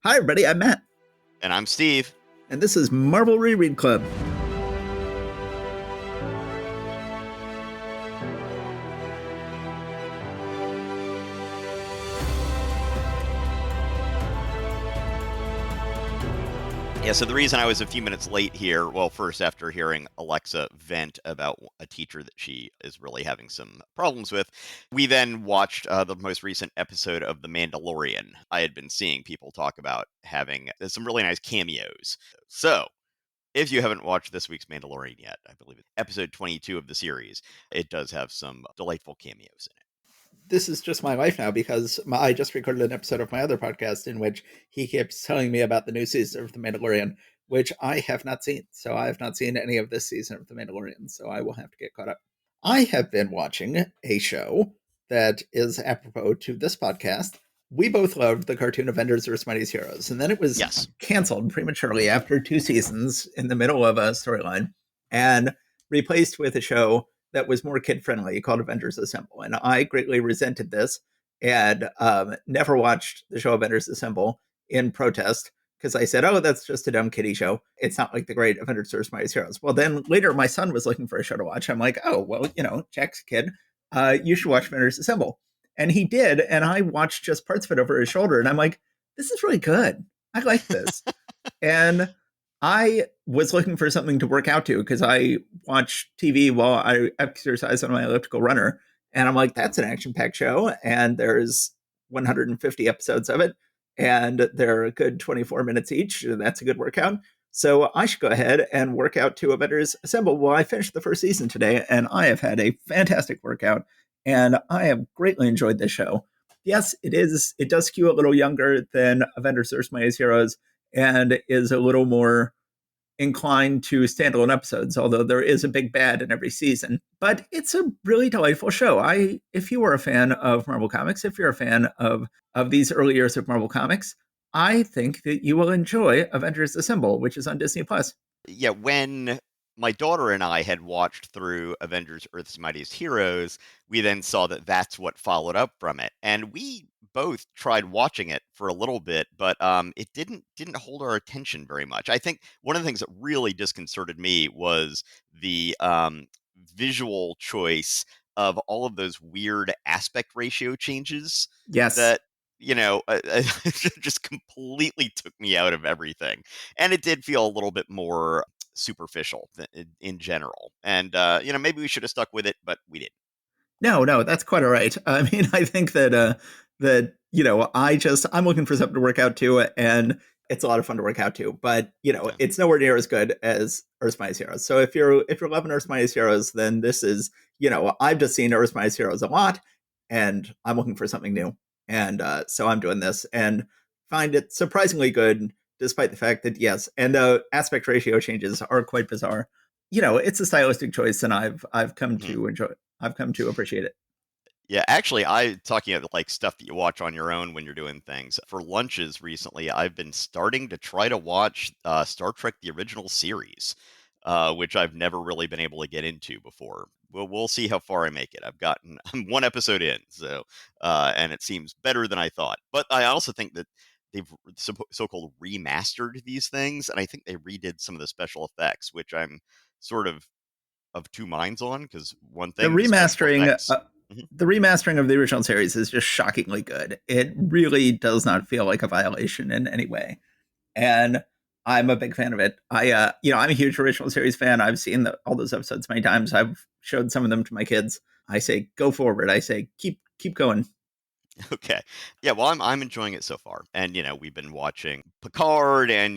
Hi, everybody. I'm Matt, And I'm Steve. and this is Marvel Reread Club. Yeah, so the reason I was a few minutes late here, well, first after hearing Alexa vent about a teacher that she is really having some problems with, we then watched the most recent episode of The Mandalorian. I had been seeing people talk about having some really nice cameos. So, if you haven't watched this week's Mandalorian yet, I believe it's episode 22 of the series, it does have some delightful cameos in it. This is just my life now because I just recorded an episode of my other podcast in which he keeps telling me about the new season of The Mandalorian, which I have not seen. So I have not seen any of this season of The Mandalorian, so I will have to get caught up. I have been watching a show that is apropos to this podcast. We both loved the cartoon Avengers vs. Mighty Heroes, and then it was Yes. canceled prematurely after 2 seasons in the middle of a storyline and replaced with a show that was more kid-friendly called Avengers Assemble. And I greatly resented this and never watched the show Avengers Assemble in protest because I said, oh, that's just a dumb kiddie show. It's not like the great Avengers vs. Mighty Heroes. Well, then later my son was looking for a show to watch. I'm like, oh, well, Jack's a kid. You should watch Avengers Assemble. And he did, and I watched just parts of it over his shoulder, and I'm like, this is really good. I like this. And I was looking for something to work out to because I watch TV while I exercise on my elliptical runner. And I'm like, that's an action-packed show. And there's 150 episodes of it. And they're a good 24 minutes each. And that's a good workout. So I should go ahead and work out to Avengers Assemble. Well, I finished the first season today, and I have had a fantastic workout. And I have greatly enjoyed this show. Yes, it is. It does skew a little younger than Avengers vs. Mighty Heroes and is a little more inclined to standalone episodes, although there is a big bad in every season. But it's a really delightful show. If you are a fan of Marvel Comics, if you're a fan of these early years of Marvel Comics, I think that you will enjoy Avengers Assemble, which is on Disney Plus. Yeah, when my daughter and I had watched through Avengers Earth's Mightiest Heroes, we then saw that that's what followed up from it. And we both tried watching it for a little bit, but it didn't hold our attention very much. I think one of the things that really disconcerted me was the visual choice of all of those weird aspect ratio changes Yes. that just completely took me out of everything. And it did feel a little bit more superficial in general. And maybe we should have stuck with it, but we didn't. No, that's quite all right. I mean, I think that I'm looking for something to work out to, and it's a lot of fun to work out to. But Yeah. it's nowhere near as good as Earth's Mightiest Heroes. So if you're loving Earth's Mightiest Heroes, then this is I've just seen Earth's Mightiest Heroes a lot, and I'm looking for something new, and so I'm doing this and find it surprisingly good, despite the fact that yes, and the aspect ratio changes are quite bizarre. It's a stylistic choice, and I've come Mhm. to enjoy it. I've come to appreciate it. Yeah, actually, I talking about like stuff that you watch on your own when you're doing things. For lunches recently, I've been starting to try to watch Star Trek: The Original Series, which I've never really been able to get into before. We'll see how far I make it. I'm one episode in, so and it seems better than I thought. But I also think that they've so-called remastered these things, and I think they redid some of the special effects, which I'm sort of two minds on because one The thing, the special remastering, effects. Mhm. the remastering of the original series is just shockingly good. It really does not feel like a violation in any way, and I'm a big fan of it. I'm a huge original series fan. I've seen all those episodes many times. I've showed some of them to my kids. I say go forward. I say keep going. Okay. Yeah, well, I'm enjoying it so far. And, we've been watching Picard and,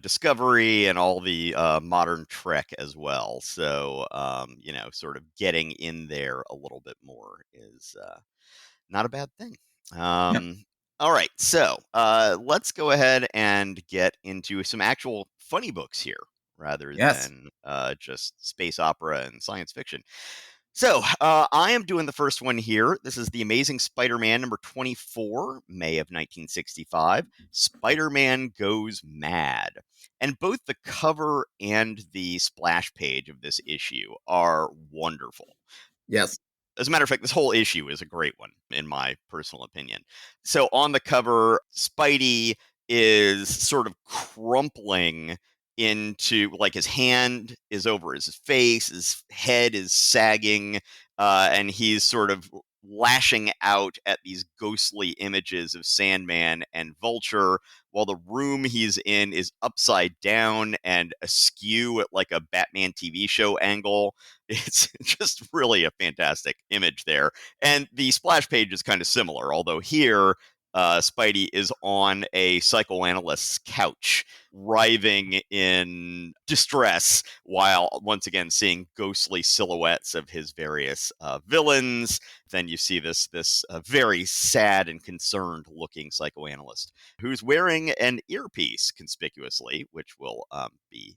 Discovery and all the modern Trek as well. So, sort of getting in there a little bit more is not a bad thing. Yeah. All right. So, let's go ahead and get into some actual funny books here rather Yes. than just space opera and science fiction. So, I am doing the first one here. This is The Amazing Spider-Man number 24, May of 1965. Spider-Man Goes Mad. And both the cover and the splash page of this issue are wonderful. Yes. As a matter of fact, this whole issue is a great one, in my personal opinion. So on the cover, Spidey is sort of crumpling into, like, his hand is over his face, his head is sagging, and he's sort of lashing out at these ghostly images of Sandman and Vulture, while the room he's in is upside down and askew at like a Batman TV show angle. It's just really a fantastic image there. And the splash page is kind of similar, although here Spidey is on a psychoanalyst's couch, writhing in distress, while once again seeing ghostly silhouettes of his various villains. Then you see this very sad and concerned looking psychoanalyst who's wearing an earpiece conspicuously, which will be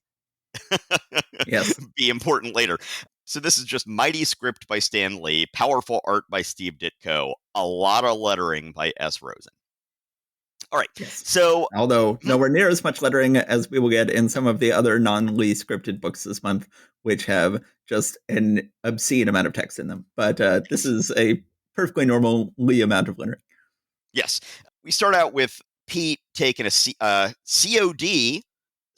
Yes. be important later. So this is just mighty script by Stan Lee, powerful art by Steve Ditko, a lot of lettering by S. Rosen. All right, Yes. so Although nowhere near as much lettering as we will get in some of the other non-Lee scripted books this month, which have just an obscene amount of text in them. But this is a perfectly normal Lee amount of lettering. yes, we start out with Pete taking a COD.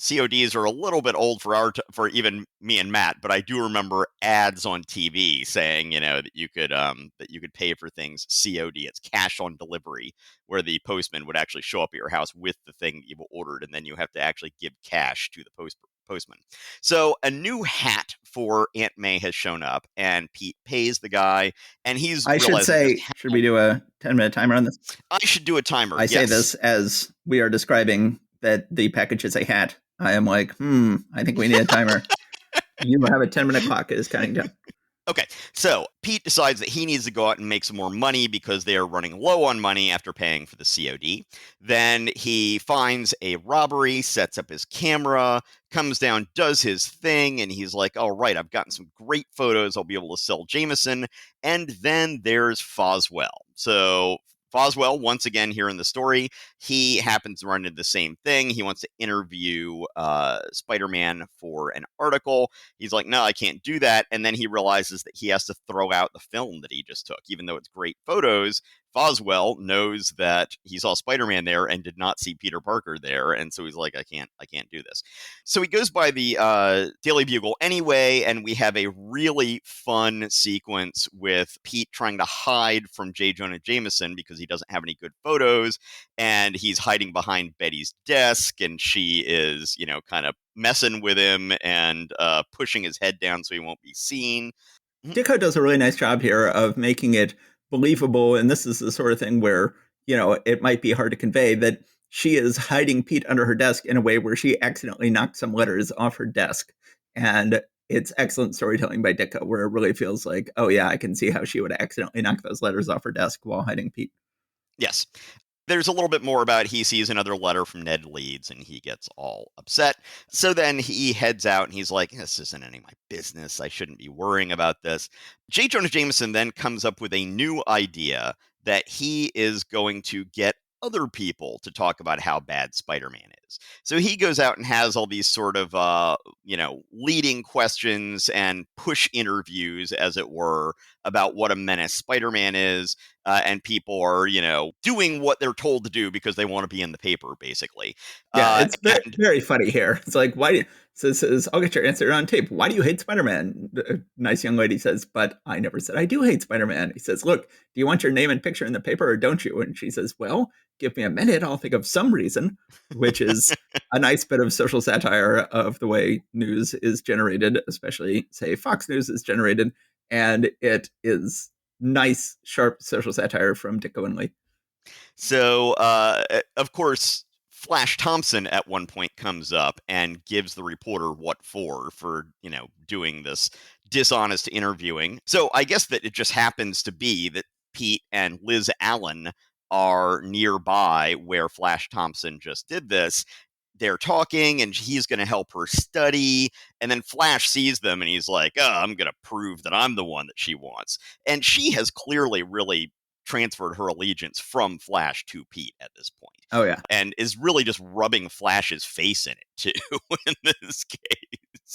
CODs are a little bit old for even me and Matt, but I do remember ads on TV saying, that you could pay for things COD. It's cash on delivery, where the postman would actually show up at your house with the thing that you've ordered, and then you have to actually give cash to the postman. So a new hat for Aunt May has shown up, and Pete pays the guy, and he's I should realizing just say, should we do a 10-minute timer on this? I should do a timer. I say Yes. this as we are describing that the package is a hat. I am like, I think we need a timer. You have a 10-minute clock. It is counting down. Okay, so Pete decides that he needs to go out and make some more money because they are running low on money after paying for the COD. Then he finds a robbery, sets up his camera, comes down, does his thing, and he's like, all right, I've gotten some great photos. I'll be able to sell Jameson. And then there's Foswell. So Foswell, once again, here in the story, he happens to run into the same thing. He wants to interview Spider-Man for an article. He's like, no, I can't do that. And then he realizes that he has to throw out the film that he just took. Even though it's great photos, Foswell knows that he saw Spider-Man there and did not see Peter Parker there. And so he's like, I can't do this. So he goes by the Daily Bugle anyway, and we have a really fun sequence with Pete trying to hide from J. Jonah Jameson because he doesn't have any good photos, and he's hiding behind Betty's desk, and she is, kind of messing with him and pushing his head down so he won't be seen. Ditko does a really nice job here of making it believable, and this is the sort of thing where, it might be hard to convey that she is hiding Pete under her desk in a way where she accidentally knocked some letters off her desk. And it's excellent storytelling by Ditko, where it really feels like, oh yeah, I can see how she would accidentally knock those letters off her desk while hiding Pete. Yes. There's a little bit more about he sees another letter from Ned Leeds and he gets all upset. So then he heads out and he's like, this isn't any of my business. I shouldn't be worrying about this. J. Jonah Jameson then comes up with a new idea that he is going to get other people to talk about how bad Spider-Man is. So he goes out and has all these sort of, leading questions and push interviews, as it were, about what a menace Spider-Man is. And people are, doing what they're told to do because they want to be in the paper, basically. Yeah, it's very, And very funny here. It's like, why do you, says, I'll get your answer on tape. Why do you hate Spider-Man? A nice young lady says, but I never said I do hate Spider-Man. He says, look, do you want your name and picture in the paper or don't you? And she says, well, give me a minute. I'll think of some reason, which is a nice bit of social satire of the way news is generated, especially, say, Fox News is generated. And it is nice, sharp social satire from Ditko and Lee. so, of course, Flash Thompson at one point comes up and gives the reporter what for, doing this dishonest interviewing. So I guess that it just happens to be that Pete and Liz Allen are nearby where Flash Thompson just did this. They're talking and he's going to help her study. And then Flash sees them and he's like, oh, I'm going to prove that I'm the one that she wants. And she has clearly really transferred her allegiance from Flash to Pete at this point. Oh, yeah. And is really just rubbing Flash's face in it, too, in this case.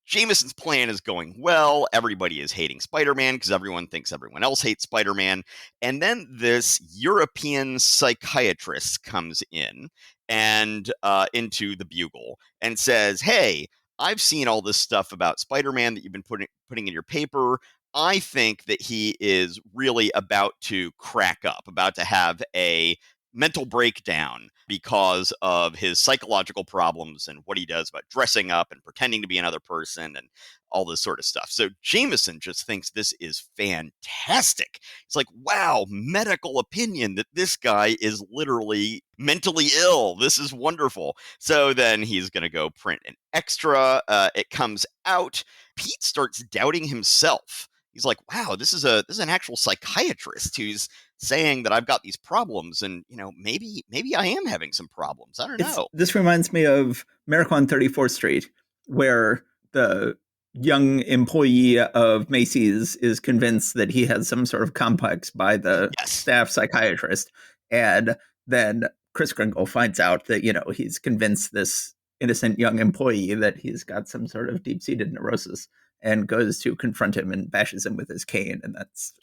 Jameson's plan is going well. Everybody is hating Spider-Man because everyone thinks everyone else hates Spider-Man. And then this European psychiatrist comes in and into the Bugle and says, "Hey, I've seen all this stuff about Spider-Man that you've been putting in your paper. I think that he is really about to crack up, about to have a mental breakdown because of his psychological problems and what he does about dressing up and pretending to be another person and all this sort of stuff." So Jameson just thinks this is fantastic. It's like, wow, medical opinion that this guy is literally mentally ill. This is wonderful. So then he's going to go print an extra. It comes out. Pete starts doubting himself. He's like, wow, this is an actual psychiatrist who's saying that I've got these problems, and maybe I am having some problems. I don't know. This reminds me of Miracle on 34th Street, where the young employee of Macy's is convinced that he has some sort of complex by the staff psychiatrist, and then Kris Kringle finds out that he's convinced this innocent young employee that he's got some sort of deep-seated neurosis, and goes to confront him and bashes him with his cane, and that's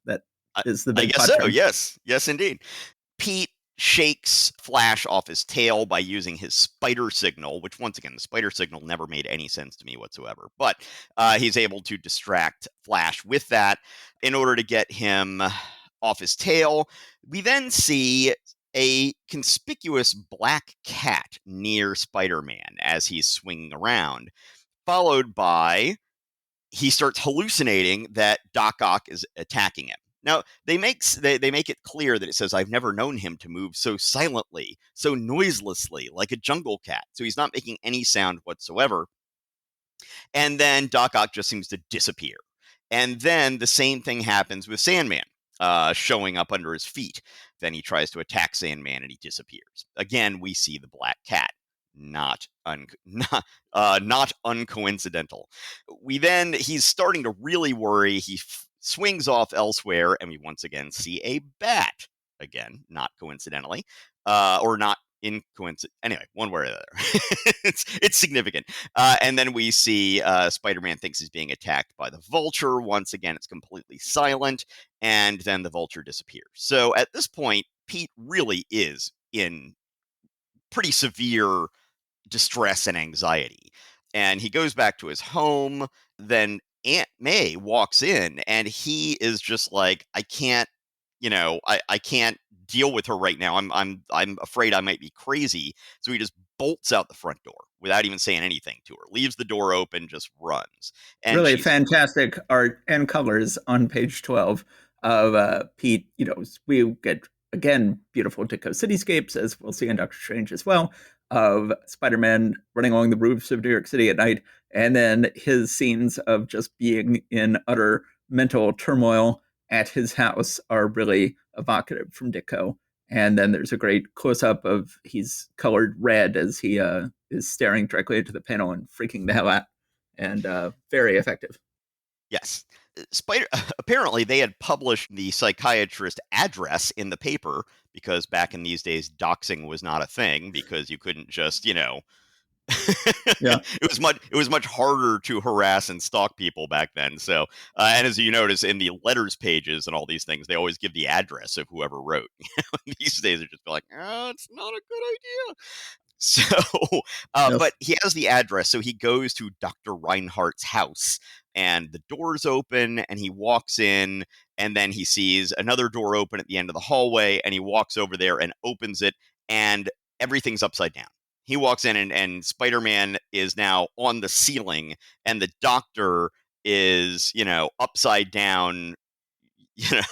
that is the big. I guess so. Yes, indeed. Pete shakes Flash off his tail by using his spider signal, which, once again, the spider signal never made any sense to me whatsoever. But he's able to distract Flash with that in order to get him off his tail. We then see a conspicuous black cat near Spider-Man as he's swinging around, followed by he starts hallucinating that Doc Ock is attacking him. Now, they make it clear that it says, "I've never known him to move so silently, so noiselessly, like a jungle cat." So he's not making any sound whatsoever. And then Doc Ock just seems to disappear. And then the same thing happens with Sandman showing up under his feet. Then he tries to attack Sandman and he disappears. Again, we see the black cat. Not uncoincidental. He's starting to really worry. He swings off elsewhere, and we once again see a bat. Again, not coincidentally, or not in coincidence. Anyway, one way or the other. it's significant. And then we see Spider-Man thinks he's being attacked by the Vulture. Once again, it's completely silent, and then the Vulture disappears. So at this point, Pete really is in pretty severe distress and anxiety. And he goes back to his home. Then Aunt May walks in, and he is just like, I can't deal with her right now. I'm afraid I might be crazy. So he just bolts out the front door without even saying anything to her, leaves the door open, just runs. And really fantastic art and colors on page 12 of Pete. We get, again, beautiful Ditko cityscapes, as we'll see in Doctor Strange as well, of Spider-Man running along the roofs of New York City at night, and then his scenes of just being in utter mental turmoil at his house are really evocative from Ditko. And then there's a great close-up of he's colored red as he is staring directly into the panel and freaking the hell out, and very effective. Yes. Apparently, they had published the psychiatrist address in the paper because back in these days, doxing was not a thing because you couldn't just, Yeah. It was much harder to harass and stalk people back then. So, and as you notice in the letters pages and all these things, they always give the address of whoever wrote. These days, they're just like, "Oh, it's not a good idea." So, but he has the address, so he goes to Dr. Reinhardt's house, and the door's open, and he walks in, and then he sees another door open at the end of the hallway, and he walks over there and opens it, and everything's upside down. He walks in, and Spider-Man is now on the ceiling, and the doctor is, upside down, and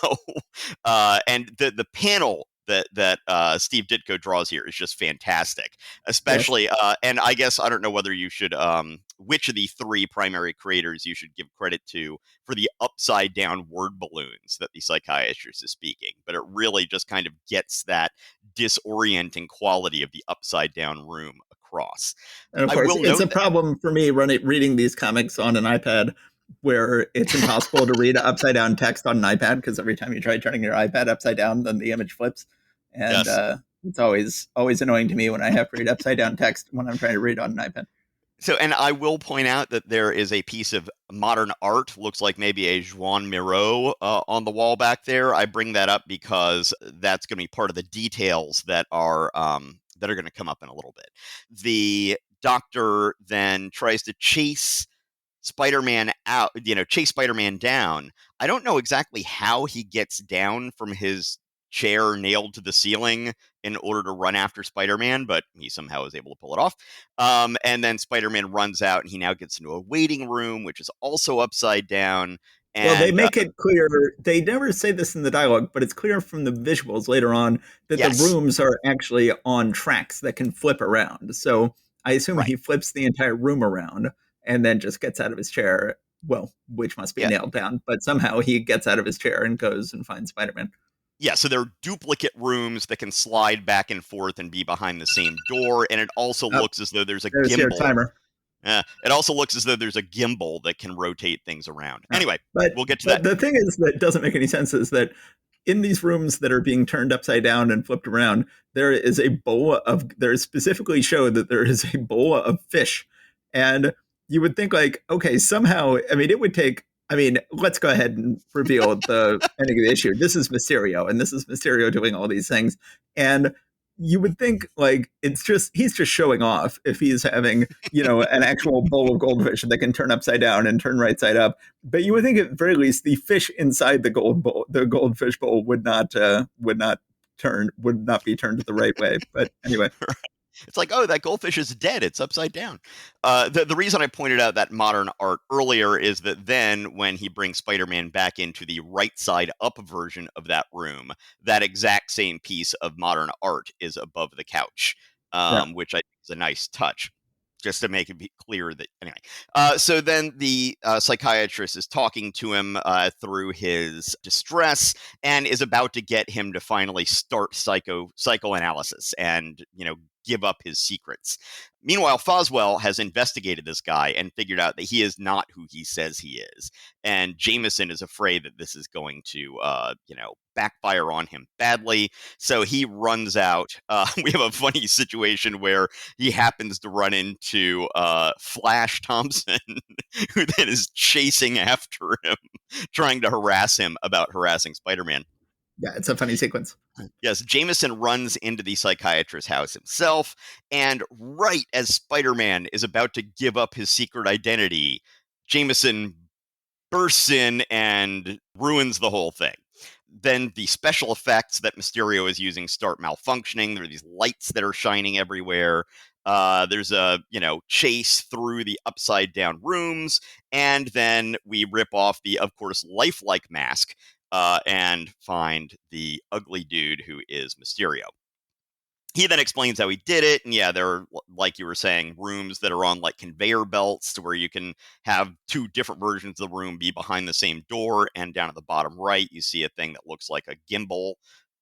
the panel that Steve Ditko draws here is just fantastic, especially and I guess I don't know whether you should which of the three primary creators you should give credit to for the upside down word balloons that the psychiatrist is speaking, but it really just kind of gets that disorienting quality of the upside down room across. And of course, it's a problem for me reading these comics on an iPad, where it's impossible to read upside down text on an iPad, because every time you try turning your iPad upside down, then the image flips. And it's always annoying to me when I have to read upside down text when I'm trying to read on an iPad. So, and I will point out that there is a piece of modern art, looks like maybe a Joan Miro on the wall back there. I bring that up because that's going to be part of the details that are going to come up in a little bit. The Doctor then tries to chase Spider-Man out, chase Spider-Man down. I don't know exactly how he gets down from his chair nailed to the ceiling in order to run after Spider-Man, but he somehow is able to pull it off. And then Spider-Man runs out, and he now gets into a waiting room, which is also upside down. Well, they And make it clear, they never say this in the dialogue, but it's clear from the visuals later on that the yes, rooms are actually on tracks that can flip around. So I assume right. he flips the entire room around and then just gets out of his chair. Well, which must be Yeah. nailed down, but somehow he gets out of his chair and goes and finds Spider Man. Yeah, so there are duplicate rooms that can slide back and forth and be behind the same door, and it also Oh, looks as though there's a there's your gimbal. timer. It also looks as though there's a gimbal that can rotate things around. Oh. Anyway, But we'll get to but that. the thing is that doesn't make any sense is that in these rooms that are being turned upside down and flipped around, there is specifically shown that there is a bowl of fish. And you would think like, okay, somehow, I mean, it would take, I mean, let's go ahead and reveal the ending of the issue. This is Mysterio, and this is Mysterio doing all these things. And you would think like he's just showing off if he's having, an actual bowl of goldfish that can turn upside down and turn right side up. But you would think at the very least the fish inside the goldfish bowl would not be turned the right way. But anyway, It's like, oh, that goldfish is dead. It's upside down. The reason I pointed out that modern art earlier is that then when he brings Spider-Man back into the right side up version of that room, that exact same piece of modern art is above the couch, yeah, which I think is a nice touch. Just to make it be clear that anyway. So then the psychiatrist is talking to him through his distress and is about to get him to finally start psychoanalysis and give up his secrets. Meanwhile, Foswell has investigated this guy and figured out that he is not who he says he is. And Jameson is afraid that this is going to, backfire on him badly. So he runs out. We have a funny situation where he happens to run into Flash Thompson, who then is chasing after him, trying to harass him about harassing Spider-Man. yeah, it's a funny sequence. Yes, Jameson runs into the psychiatrist's house himself, and right as Spider-Man is about to give up his secret identity, Jameson bursts in and ruins the whole thing. Then the special effects that Mysterio is using start malfunctioning. There are these lights that are shining everywhere. There's a chase through the upside down rooms, and then we rip off the, of course, lifelike mask and find the ugly dude who is Mysterio. He then explains how he did it, and yeah, there are, like you were saying, rooms that are on like conveyor belts to where you can have two different versions of the room be behind the same door, and down at the bottom right you see a thing that looks like a gimbal.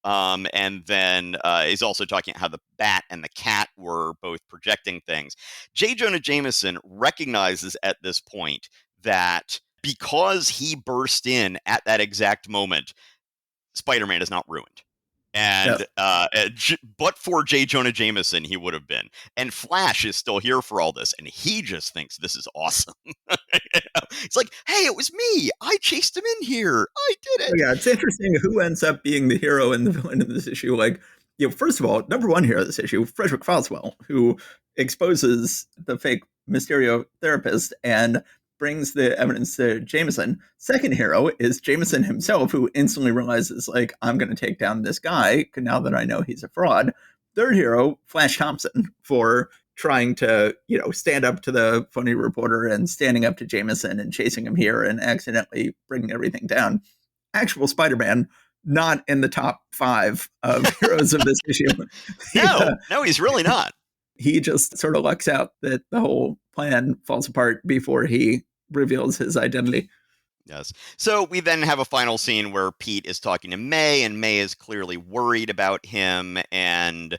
And then he's also talking about how the bat and the cat were both projecting things. J. Jonah Jameson recognizes at this point that because he burst in at that exact moment, Spider-Man is not ruined. Yeah, And but for J. Jonah Jameson, he would have been. And Flash is still here for all this, and he just thinks this is awesome. It's like, hey, it was me. I chased him in here. I did oh, it. yeah, it's interesting who ends up being the hero and the villain in this issue. Like, first of all, number one hero of this issue, Frederick Foswell, who exposes the fake Mysterio therapist and brings the evidence to Jameson. Second hero is Jameson himself, who instantly realizes, like, I'm going to take down this guy now that I know he's a fraud. Third hero, Flash Thompson, for trying to, stand up to the funny reporter and standing up to Jameson and chasing him here and accidentally bringing everything down. Actual Spider-Man, not in the top 5 of heroes of this issue. he, uh, No, he's really not. he just sort of lucks out that the whole plan falls apart before he reveals his identity. Yes. So we then have a final scene where Pete is talking to May, and May is clearly worried about him, and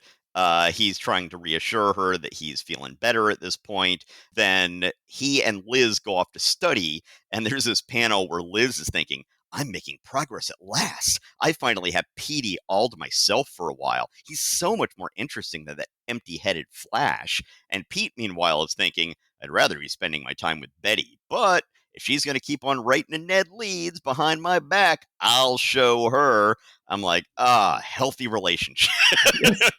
he's trying to reassure her that he's feeling better at this point. Then he and Liz go off to study, and there's this panel where Liz is thinking, I'm making progress at last. I finally have Petey all to myself for a while. He's so much more interesting than that empty-headed Flash. And Pete, meanwhile, is thinking, I'd rather be spending my time with Betty. But if she's going to keep on writing the Ned leads behind my back, I'll show her. I'm like, healthy relationship. Yes.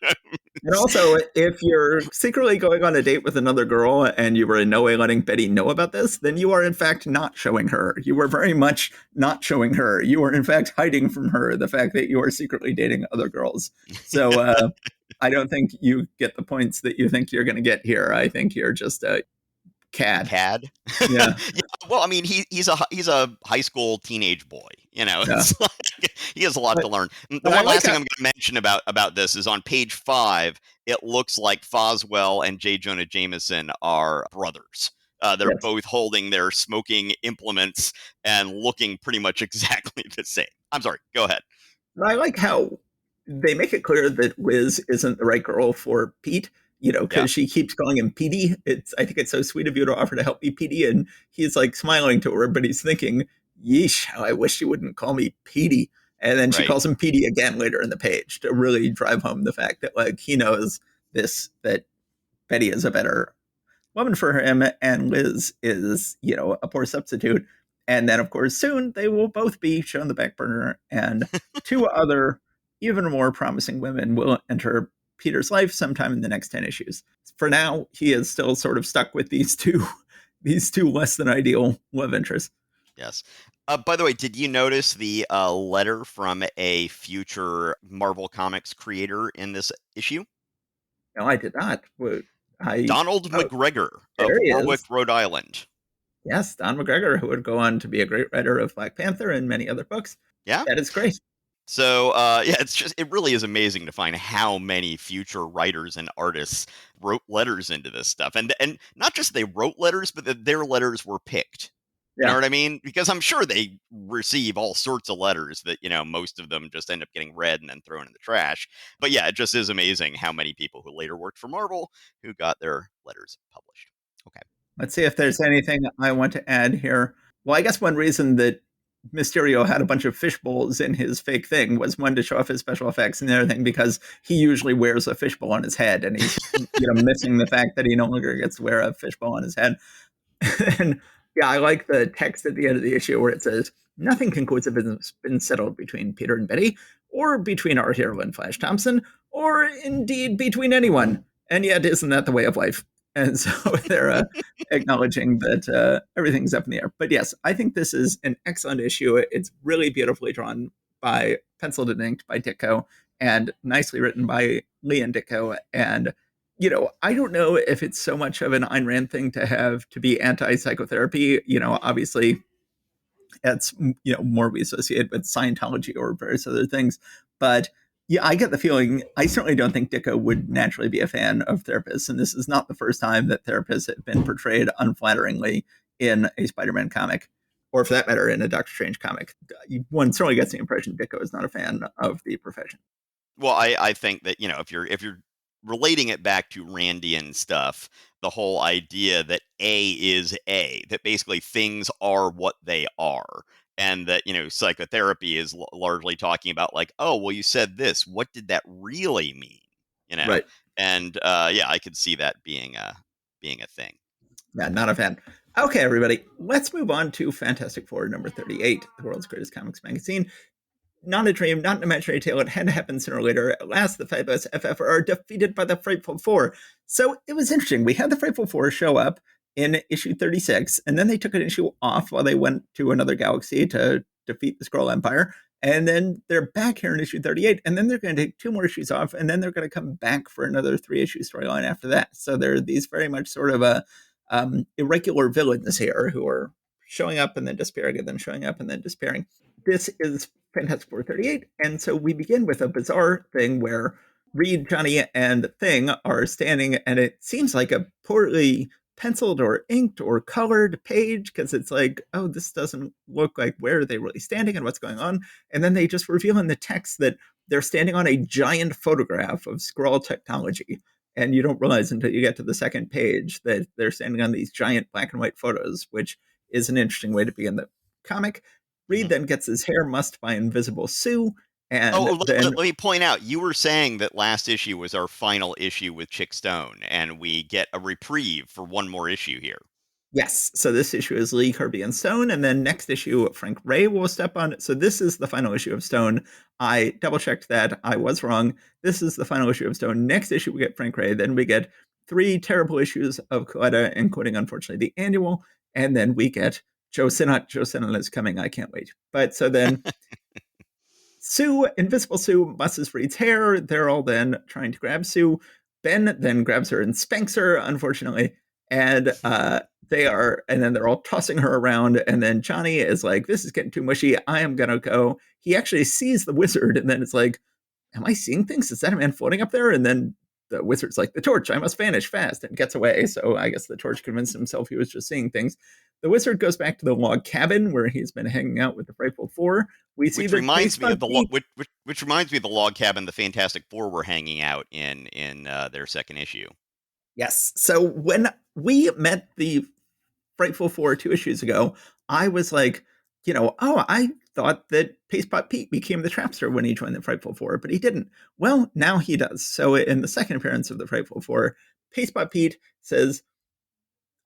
And also, if you're secretly going on a date with another girl and you were in no way letting Betty know about this, then you are in fact not showing her. You were very much not showing her. You are in fact hiding from her the fact that you are secretly dating other girls. So I don't think you get the points that you think you're going to get here. I think you're just a cad. Cad. Yeah. Yeah, well, I mean, he's a high school teenage boy. Yeah. It's like he has a lot But, to learn. The but I one like last thing how, I'm going to mention about this is on page 5. It looks like Foswell and J. Jonah Jameson are brothers. They're yes. both holding their smoking implements and looking pretty much exactly the same. I'm sorry. Go ahead. But I like how they make it clear that Liz isn't the right girl for Pete, Yeah. because she keeps calling him Petey. I think it's so sweet of you to offer to help me, Petey. And he's like smiling to her, but he's thinking, yeesh, how I wish she wouldn't call me Petey. And then she Right. calls him Petey again later in the page to really drive home the fact that like he knows that Betty is a better woman for him, and Liz is, a poor substitute. And then, of course, soon they will both be shown the back burner, and two other, even more promising women will enter Peter's life sometime in the next 10 issues. For now, he is still sort of stuck with these two less than ideal love interests. Yes. By the way, did you notice the letter from a future Marvel Comics creator in this issue? No, I did not. Donald Oh, McGregor of there he Warwick, is. Rhode Island. Yes, Don McGregor, who would go on to be a great writer of Black Panther and many other books. Yeah. That is great. So yeah, it really is amazing to find how many future writers and artists wrote letters into this stuff, and not just they wrote letters, but that their letters were picked. You know Yeah. what I mean? Because I'm sure they receive all sorts of letters that most of them just end up getting read and then thrown in the trash. But yeah, it just is amazing how many people who later worked for Marvel who got their letters published. Okay. Let's see if there's anything I want to add here. Well, I guess one reason that Mysterio had a bunch of fishbowls in his fake thing was one to show off his special effects, and the other thing because he usually wears a fishbowl on his head, and he's missing the fact that he no longer gets to wear a fishbowl on his head. And yeah, I like the text at the end of the issue where it says, "Nothing conclusive has been settled between Peter and Betty, or between our hero and Flash Thompson, or indeed between anyone. And yet, isn't that the way of life?" And so they're acknowledging that everything's up in the air. But yes, I think this is an excellent issue. It's really beautifully drawn by penciled and inked by Ditko, and nicely written by Lee and Ditko. And I don't know if it's so much of an Ayn Rand thing to have to be anti-psychotherapy. Obviously, that's more we associate with Scientology or various other things. But yeah, I get the feeling. I certainly don't think Ditko would naturally be a fan of therapists, and this is not the first time that therapists have been portrayed unflatteringly in a Spider-Man comic, or for that matter, in a Doctor Strange comic. One certainly gets the impression Ditko is not a fan of the profession. Well, I think that if you're relating it back to Randian stuff, the whole idea that A is A, that basically things are what they are, and that psychotherapy is largely talking about like, oh, well, you said this, what did that really mean? You know, Right. and yeah, I could see that being a thing. Yeah, not a fan. Okay, everybody, let's move on to Fantastic Four number 38, the world's greatest comics magazine. Not a dream, not an imaginary tale. It had to happen sooner or later. At last, the fabulous FF are defeated by the Frightful Four. So it was interesting. We had the Frightful Four show up in issue 36, and then they took an issue off while they went to another galaxy to defeat the Skrull Empire. And then they're back here in issue 38, and then they're going to take 2 more issues off, and then they're going to come back for another 3-issue storyline after that. So there are these very much sort of irregular villains here who are showing up and then disappearing, and then showing up and then disappearing. This is Fantastic Four 38. And so we begin with a bizarre thing where Reed, Johnny, and Thing are standing, and it seems like a poorly penciled or inked or colored page because it's like, oh, this doesn't look like where are they really standing and what's going on. And then they just reveal in the text that they're standing on a giant photograph of Skrull technology. And you don't realize until you get to the second page that they're standing on these giant black and white photos, which is an interesting way to begin the comic. Reed then gets his hair mussed by Invisible Sue, Oh, And then, let me point out, you were saying that last issue was our final issue with Chick Stone, and we get a reprieve for one more issue here. yes, so this issue is Lee, Kirby, and Stone. And then next issue, Frank Ray will step on. So this is the final issue of Stone. I double checked that. I was wrong. This is the final issue of Stone. Next issue, we get Frank Ray. Then we get 3 terrible issues of Coletta, including, unfortunately, the annual. And then we get Joe Sinnott. Joe Sinnott is coming. I can't wait. But so then Sue, Invisible Sue, musses Reed's hair. They're all then trying to grab Sue. Ben then grabs her and spanks her, unfortunately. And and then they're all tossing her around. And then Johnny is like, this is getting too mushy. I am going to go. He actually sees the wizard. And then it's like, am I seeing things? Is that a man floating up there? And then the wizard's like, the torch, I must vanish fast, and gets away. So I guess the torch convinced himself he was just seeing things. The wizard goes back to the log cabin where he's been hanging out with the Frightful Four. We see Which that reminds me of which reminds me of the log cabin the Fantastic Four were hanging out in their second issue. Yes. So when we met the Frightful Four 2 issues ago, I was like, I thought that Pastepot Pete became the Trapster when he joined the Frightful Four, but he didn't. Well, now he does. So in the second appearance of the Frightful Four, Pastepot Pete says,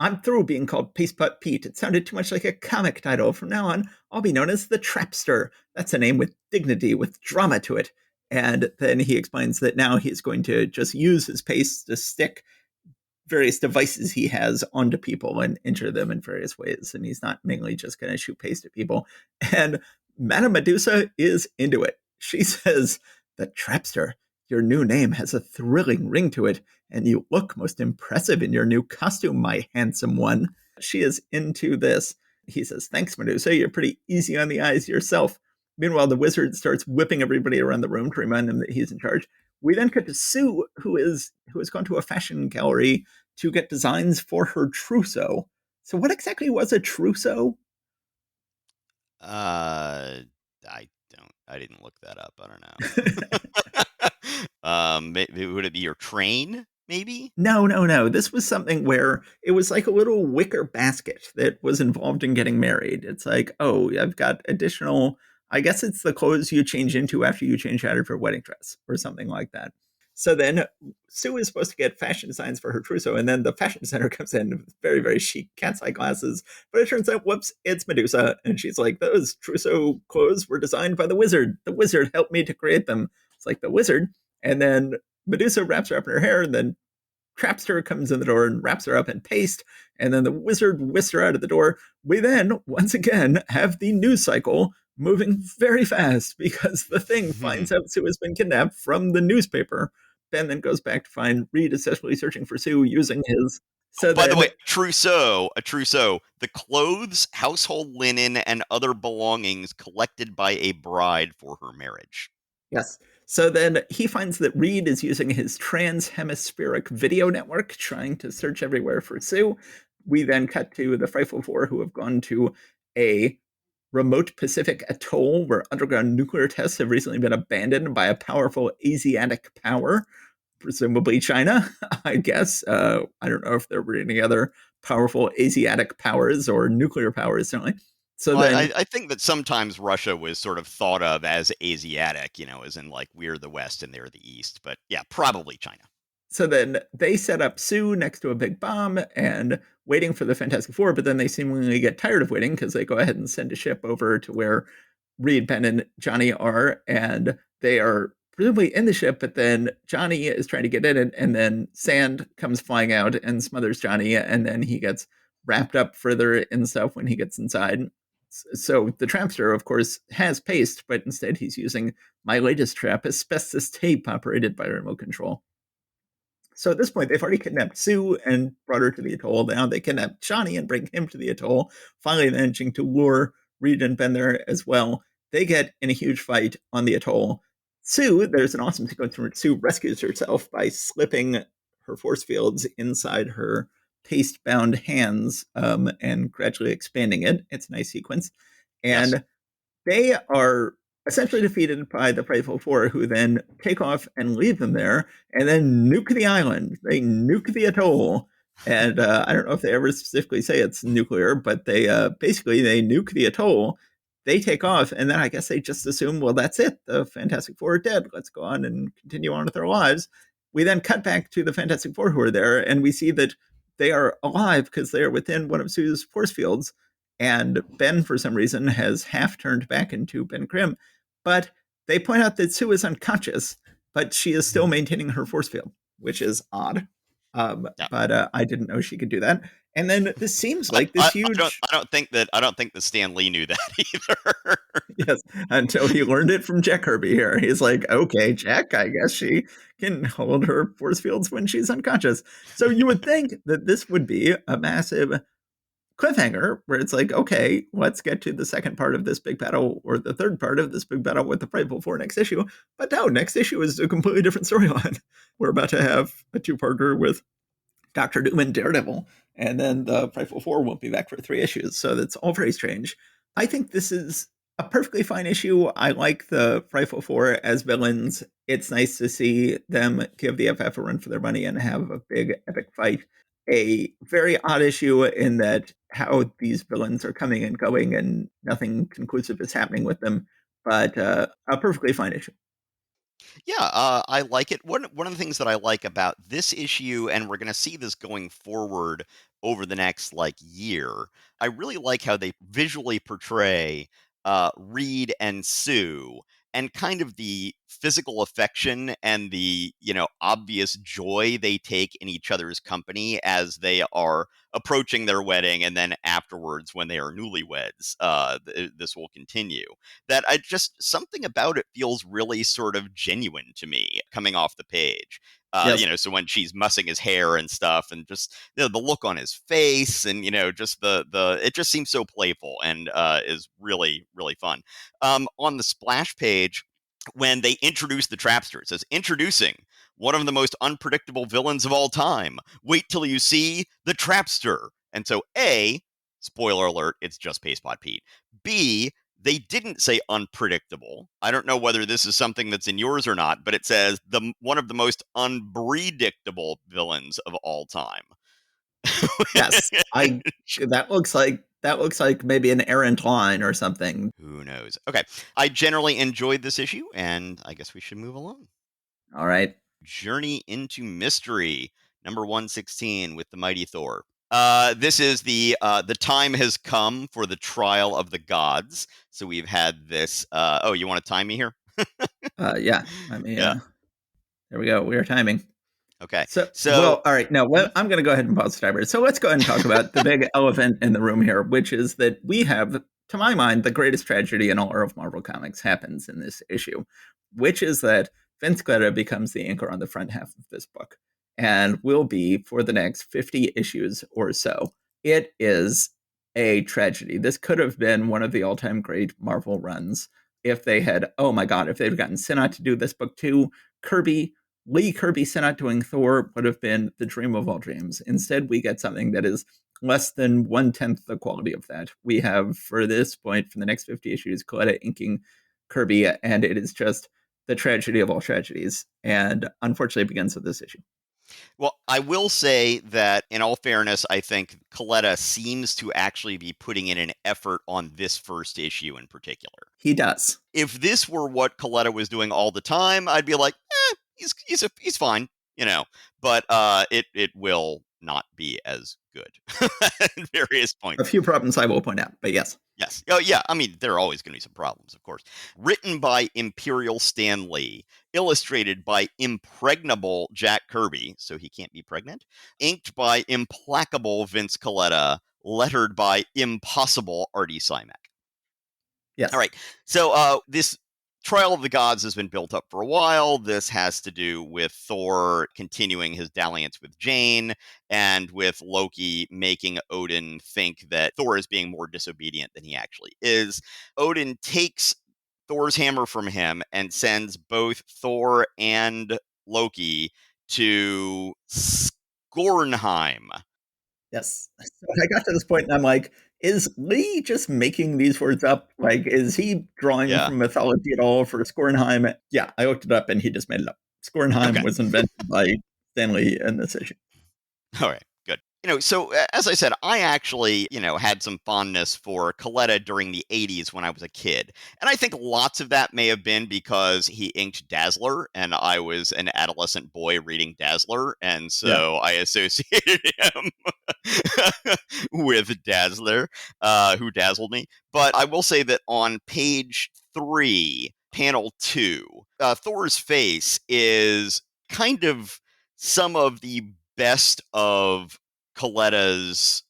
I'm through being called Pastepot Pete. It sounded too much like a comic title. From now on, I'll be known as the Trapster. That's a name with dignity, with drama to it. And then he explains that now he's going to just use his paste to stick various devices he has onto people and injure them in various ways. And he's not mainly just going to shoot paste at people. And Madame Medusa is into it. She says, the Trapster, your new name has a thrilling ring to it, and you look most impressive in your new costume, my handsome one. She is into this. He says, thanks, Medusa. You're pretty easy on the eyes yourself. Meanwhile, the wizard starts whipping everybody around the room to remind him that he's in charge. We then cut to Sue, who has gone to a fashion gallery to get designs for her trousseau. So what exactly was a trousseau? I didn't look that up. I don't know. Maybe, would it be your train? Maybe. No. This was something where it was like a little wicker basket that was involved in getting married. It's like, oh, I've got additional. I guess it's the clothes you change into after you change out of your wedding dress or something like that. So then Sue is supposed to get fashion designs for her trousseau, and then the fashion designer comes in with very, very chic cat's eye glasses. But it turns out, whoops, it's Medusa. And she's like, those trousseau clothes were designed by the wizard. The wizard helped me to create them. It's like the wizard. And then Medusa wraps her up in her hair, and then Trapster comes in the door and wraps her up in paste, and then the wizard whisks her out of the door. We then, once again, have the news cycle moving very fast because the Thing finds out Sue has been kidnapped from the newspaper. Ben then goes back to find Reed essentially searching for Sue using his. So By the then, way, a trousseau, the clothes, household linen, and other belongings collected by a bride for her marriage. yes. So then he finds that Reed is using his trans-hemispheric video network, trying to search everywhere for Sue. We then cut to the Frightful Four, who have gone to a remote Pacific atoll where underground nuclear tests have recently been abandoned by a powerful Asiatic power, presumably China, I guess. I don't know if there were any other powerful Asiatic powers or nuclear powers, certainly. So Well, then I think that sometimes Russia was sort of thought of as Asiatic, as in like we're the West and they're the East. But yeah, probably China. So then they set up Sue next to a big bomb and waiting for the Fantastic Four, but then they seemingly get tired of waiting because they go ahead and send a ship over to where Reed, Ben, and Johnny are, and they are presumably in the ship, but then Johnny is trying to get in it, and then sand comes flying out and smothers Johnny, and then he gets wrapped up further in stuff when he gets inside. So the Trapster, of course, has paste, but instead he's using my latest trap, asbestos tape, operated by remote control. So at this point, they've already kidnapped Sue and brought her to the atoll. Now they kidnap Johnny and bring him to the atoll, finally managing to lure Reed and Ben there as well. They get in a huge fight on the atoll. Sue, there's an awesome sequence where Sue rescues herself by slipping her force fields inside her paste-bound hands and gradually expanding it. It's a nice sequence. And Yes. they are essentially defeated by the Frightful Four, who then take off and leave them there, and then nuke the island. They nuke the atoll, and I don't know if they ever specifically say it's nuclear, but they basically they nuke the atoll. they take off, and then I guess they just assume, well, that's it. The Fantastic Four are dead. Let's go on and continue on with our lives. We then cut back to the Fantastic Four who are there, and we see that they are alive because they are within one of Sue's force fields. And Ben, for some reason, has half turned back into Ben Grimm. But they point out that Sue is unconscious, but she is still maintaining her force field, which is odd. Yeah. But I didn't know she could do that. And then this seems I, like I, this huge. I don't think that Stan Lee knew that either. Yes, until he learned it from Jack Kirby here. He's like, okay, Jack, I guess she can hold her force fields when she's unconscious. So you would think that this would be a massive cliffhanger where it's like, okay, let's get to the second part of this big battle or the third part of this big battle with the Frightful Four next issue. But no, next issue is a completely different storyline. We're about to have a two-parter with Doctor Doom and Daredevil, and then the Frightful Four won't be back for 3 issues. So that's all very strange. I think this is a perfectly fine issue. I like the Frightful Four as villains. It's nice to see them give the FF a run for their money and have a big epic fight. A very odd issue in that how these villains are coming and going and nothing conclusive is happening with them, but a perfectly fine issue. Yeah, I like it. One of the things that I like about this issue, and we're going to see this going forward over the next like year, I really like how they visually portray Reed and Sue, and kind of the physical affection and the obvious joy they take in each other's company as they are approaching their wedding, and then afterwards when they are newlyweds, this will continue. That I just something about it feels really sort of genuine to me coming off the page. Yes. So when she's mussing his hair and stuff, and just the look on his face, and just the it just seems so playful, and is really really fun. On the splash page, when they introduce the Trapster, it says introducing one of the most unpredictable villains of all time. Wait till you see the Trapster. And so, A, spoiler alert, it's just Pastepot Pete. B, they didn't say unpredictable. I don't know whether this is something that's in yours or not, but it says one of the most unpredictable villains of all time. Yes. I that looks like maybe an errant line or something. Who knows? Okay. I generally enjoyed this issue, and I guess we should move along. All right. Journey into Mystery, number 116 with the Mighty Thor. This is the time has come for the trial of the gods. So we've had this. Oh, you want to time me here? Yeah. Let me Yeah. there we go. We are timing. Okay. So, So well, all right. No, mhm. I'm going to go ahead and pause the timer. So let's go ahead and talk about the big elephant in the room here, which is that we have, to my mind, the greatest tragedy in all of Marvel Comics happens in this issue, which is that Vince Coletta becomes the anchor on the front half of this book and will be for the next 50 issues or so. It is a tragedy. This could have been one of the all-time great Marvel runs if they had, oh my God, if they'd gotten Sinnott to do this book too. Lee Kirby Sinnott doing Thor would have been the dream of all dreams. Instead, we get something that is less than 1/10 the quality of that. We have, for this point, for the next 50 issues, Coletta inking Kirby, and it is just the tragedy of all tragedies. And unfortunately, it begins with this issue. Well, I will say that in all fairness, I think Coletta seems to actually be putting in an effort on this first issue in particular. He does. If this were what Coletta was doing all the time, I'd be like, he's fine, But it will not be as good at various A points. few problems I will point out, but yes. Yes. Oh, yeah. I mean, there are always going to be some problems, of course. Written by Imperial Stan Lee, illustrated by impregnable Jack Kirby, so he can't be pregnant. Inked by implacable Vince Coletta, lettered by impossible Artie Simek. Yes. All right. So this Trial of the Gods has been built up for a while. This has to do with Thor continuing his dalliance with Jane, and with Loki making Odin think that Thor is being more disobedient than he actually is. Odin takes Thor's hammer from him and sends both Thor and Loki to Skornheim. Yes. So I got to this point and I'm like, is Lee just making these words up? Like, is he drawing Yeah. from mythology at all for Skornheim? Yeah, I looked it up and he just made it up. Skornheim Okay. was invented by Stan Lee in this issue. All right. Good. So as I said, I actually, had some fondness for Coletta during the 80s when I was a kid. And I think lots of that may have been because he inked Dazzler, and I was an adolescent boy reading Dazzler. And Yeah. so I associated him with Dazzler, who dazzled me. But I will say that on page 3, panel 2, Thor's face is kind of some of the best of Coletta's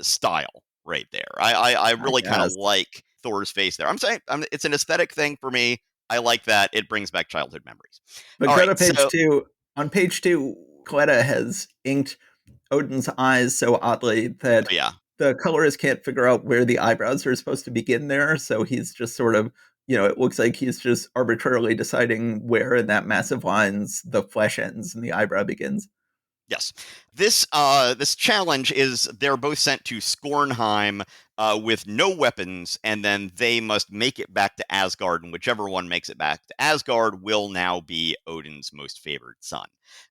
style right there. I I really kind of guess. like Thor's face there. I'm saying it's an aesthetic thing for me. I like that. It brings back childhood memories. But All go right, to page so two. On page two, Coletta has inked Odin's eyes so oddly that yeah, the colorist can't figure out where the eyebrows are supposed to begin there. So he's just sort of, it looks like he's just arbitrarily deciding where in that massive lines the flesh ends and the eyebrow begins. yes. This challenge is they're both sent to Skornheim with no weapons, and then they must make it back to Asgard, and whichever one makes it back to Asgard will now be Odin's most favored son.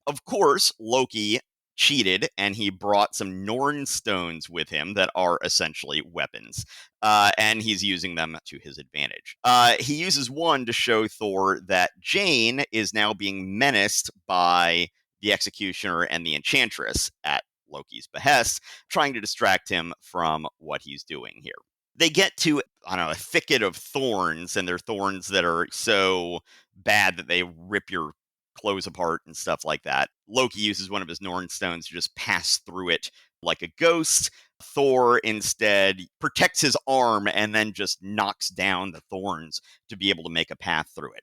Of course, Loki cheated, and he brought some Norn stones with him that are essentially weapons, and he's using them to his advantage. He uses one to show Thor that Jane is now being menaced by the Executioner and the Enchantress at Loki's behest, trying to distract him from what he's doing here. They get to, I don't know, a thicket of thorns, and they're thorns that are so bad that they rip your clothes apart and stuff like that. Loki uses one of his Norn stones to just pass through it like a ghost. Thor instead protects his arm and then just knocks down the thorns to be able to make a path through it.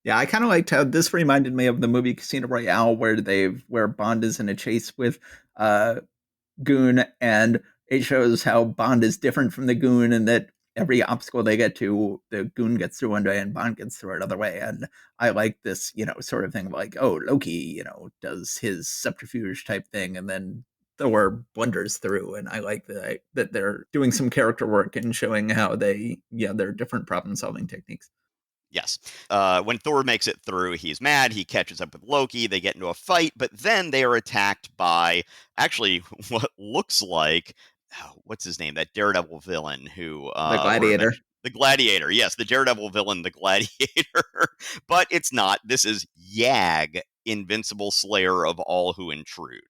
Yeah, I kind of liked how this reminded me of the movie Casino Royale, where Bond is in a chase with uh, Goon, and it shows how Bond is different from the Goon, and that every obstacle they get to, the Goon gets through one way and Bond gets through another way. And I like this, sort of thing of like, oh, Loki, does his subterfuge type thing, and then Thor blunders through. And I like that they're doing some character work and showing how they're different problem solving techniques. Yes. When Thor makes it through, he's mad. He catches up with Loki. They get into a fight, but then they are attacked by actually what looks like what's his name? That Daredevil villain who The were Gladiator. mentioned. The Gladiator. Yes, the Daredevil villain, the Gladiator. But it's not. This is Yag, Invincible Slayer of all who intrude.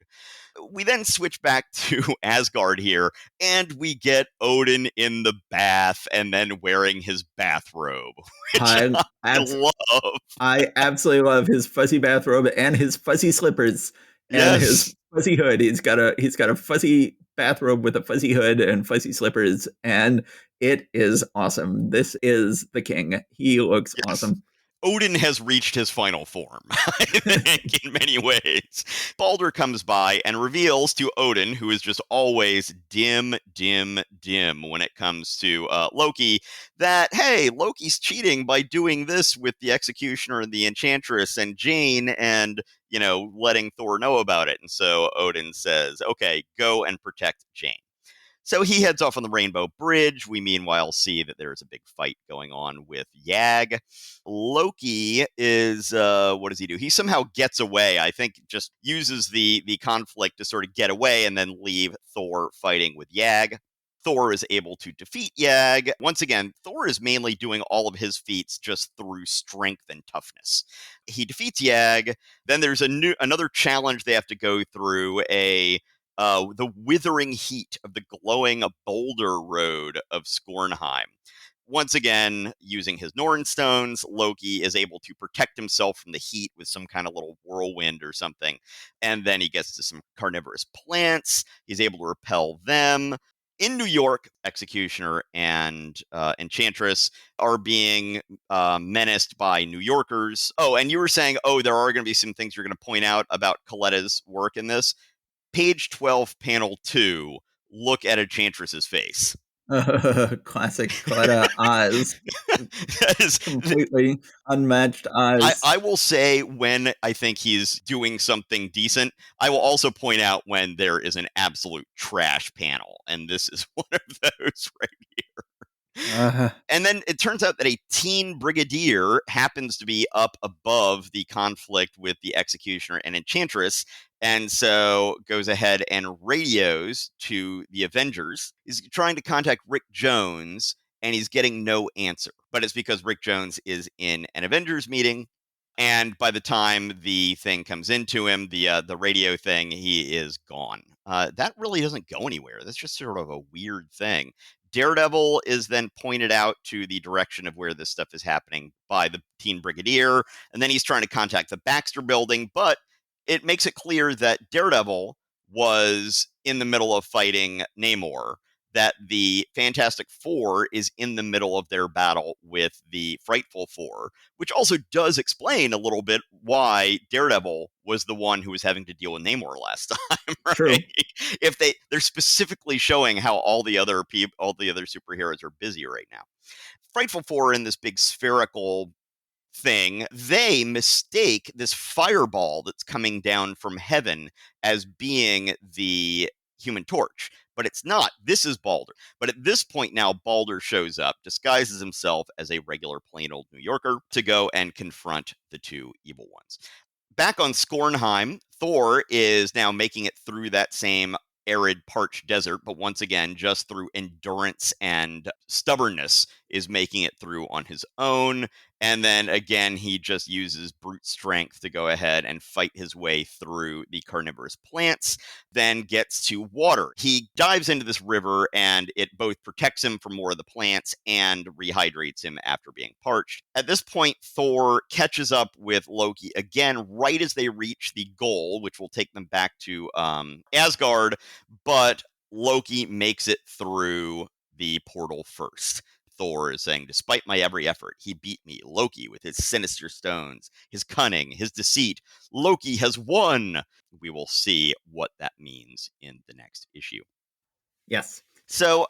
We then switch back to Asgard here, and we get Odin in the bath and then wearing his bathrobe, which I I abs- love. I absolutely love his fuzzy bathrobe and his fuzzy slippers and his Yes. fuzzy hood. He's got a fuzzy bathrobe with a fuzzy hood and fuzzy slippers, and it is awesome. This is the king. He looks Yes. awesome. Odin has reached his final form, I think, in many ways. Balder comes by and reveals to Odin, who is just always dim, dim, dim when it comes to Loki, that, hey, Loki's cheating by doing this with the Executioner and the Enchantress and Jane and, letting Thor know about it. And so Odin says, okay, go and protect Jane. So he heads off on the Rainbow Bridge. We meanwhile see that there's a big fight going on with Yag. Loki is what does he do? He somehow gets away. I think just uses the conflict to sort of get away and then leave Thor fighting with Yag. Thor is able to defeat Yag. Once again, Thor is mainly doing all of his feats just through strength and toughness. He defeats Yag. Then there's another challenge they have to go through, the withering heat of the glowing boulder road of Skornheim. Once again, using his Norn stones, Loki is able to protect himself from the heat with some kind of little whirlwind or something. And then he gets to some carnivorous plants. He's able to repel them. In New York, Executioner and Enchantress are being menaced by New Yorkers. Oh, and you were saying, there are going to be some things you're going to point out about Coletta's work in this. Page 12, panel 2, look at Enchantress's face. Classic Coletta eyes, That is, completely unmatched I, eyes. I will say when I think he's doing something decent. I will also point out when there is an absolute trash panel, and this is one of those right here. Uh, And then it turns out that a teen brigadier happens to be up above the conflict with the Executioner and Enchantress, And so goes ahead and radios to the Avengers. He's trying to contact Rick Jones, and he's getting no answer. But it's because Rick Jones is in an Avengers meeting. And by the time the thing comes into him, the radio thing, he is gone. That really doesn't go anywhere. That's just sort of a weird thing. Daredevil is then pointed out to the direction of where this stuff is happening by the Teen Brigadier, and then he's trying to contact the Baxter Building, but it makes it clear that Daredevil was in the middle of fighting Namor, that the Fantastic Four is in the middle of their battle with the Frightful Four, which also does explain a little bit why Daredevil was the one who was having to deal with Namor last time, right? True. If they're specifically showing how all the other superheroes are busy right now. Frightful Four are in this big spherical thing, they mistake this fireball that's coming down from heaven as being the Human Torch. But it's not. This is Balder. But at this point now, Balder shows up, disguises himself as a regular plain old New Yorker to go and confront the two evil ones. Back on Skornheim, Thor is now making it through that same arid, parched desert, but once again, just through endurance and stubbornness, is making it through on his own. And then again, he just uses brute strength to go ahead and fight his way through the carnivorous plants, then gets to water. He dives into this river, and it both protects him from more of the plants and rehydrates him after being parched. At this point, Thor catches up with Loki again right as they reach the goal, which will take them back to Asgard, but Loki makes it through the portal first. Thor is saying, despite my every effort, he beat me. Loki, with his sinister stones, his cunning, his deceit. Loki has won. We will see what that means in the next issue. Yes. So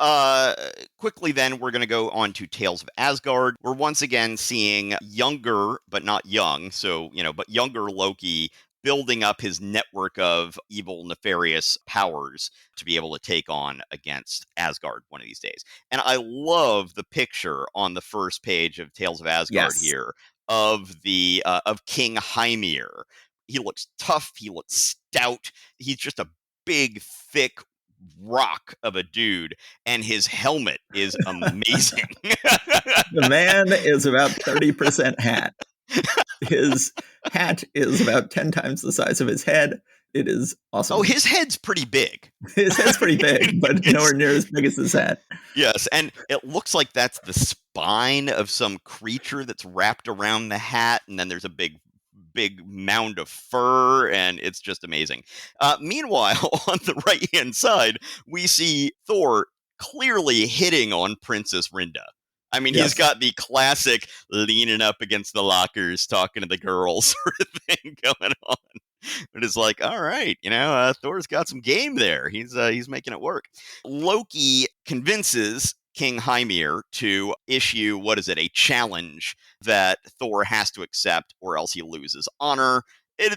quickly then, we're going to go on to Tales of Asgard. We're once again seeing younger, but not young, but younger Loki building up his network of evil, nefarious powers to be able to take on against Asgard one of these days. And I love the picture on the first page of Tales of Asgard here of of King Hymir. He looks tough. He looks stout. He's just a big, thick rock of a dude, and his helmet is amazing. The man is about 30% hat. His hat is about 10 times the size of his head. It is awesome. Oh, his head's pretty big. His head's pretty big, but nowhere near as big as his hat. Yes, and it looks like that's the spine of some creature that's wrapped around the hat, and then there's a big mound of fur, and it's just amazing. Meanwhile, on the right-hand side, we see Thor clearly hitting on Princess Rinda. I mean, he's got the classic leaning up against the lockers, talking to the girls sort of thing going on. But it's like, all right, Thor's got some game there. He's making it work. Loki convinces King Hymir to issue, a challenge that Thor has to accept, or else he loses honor.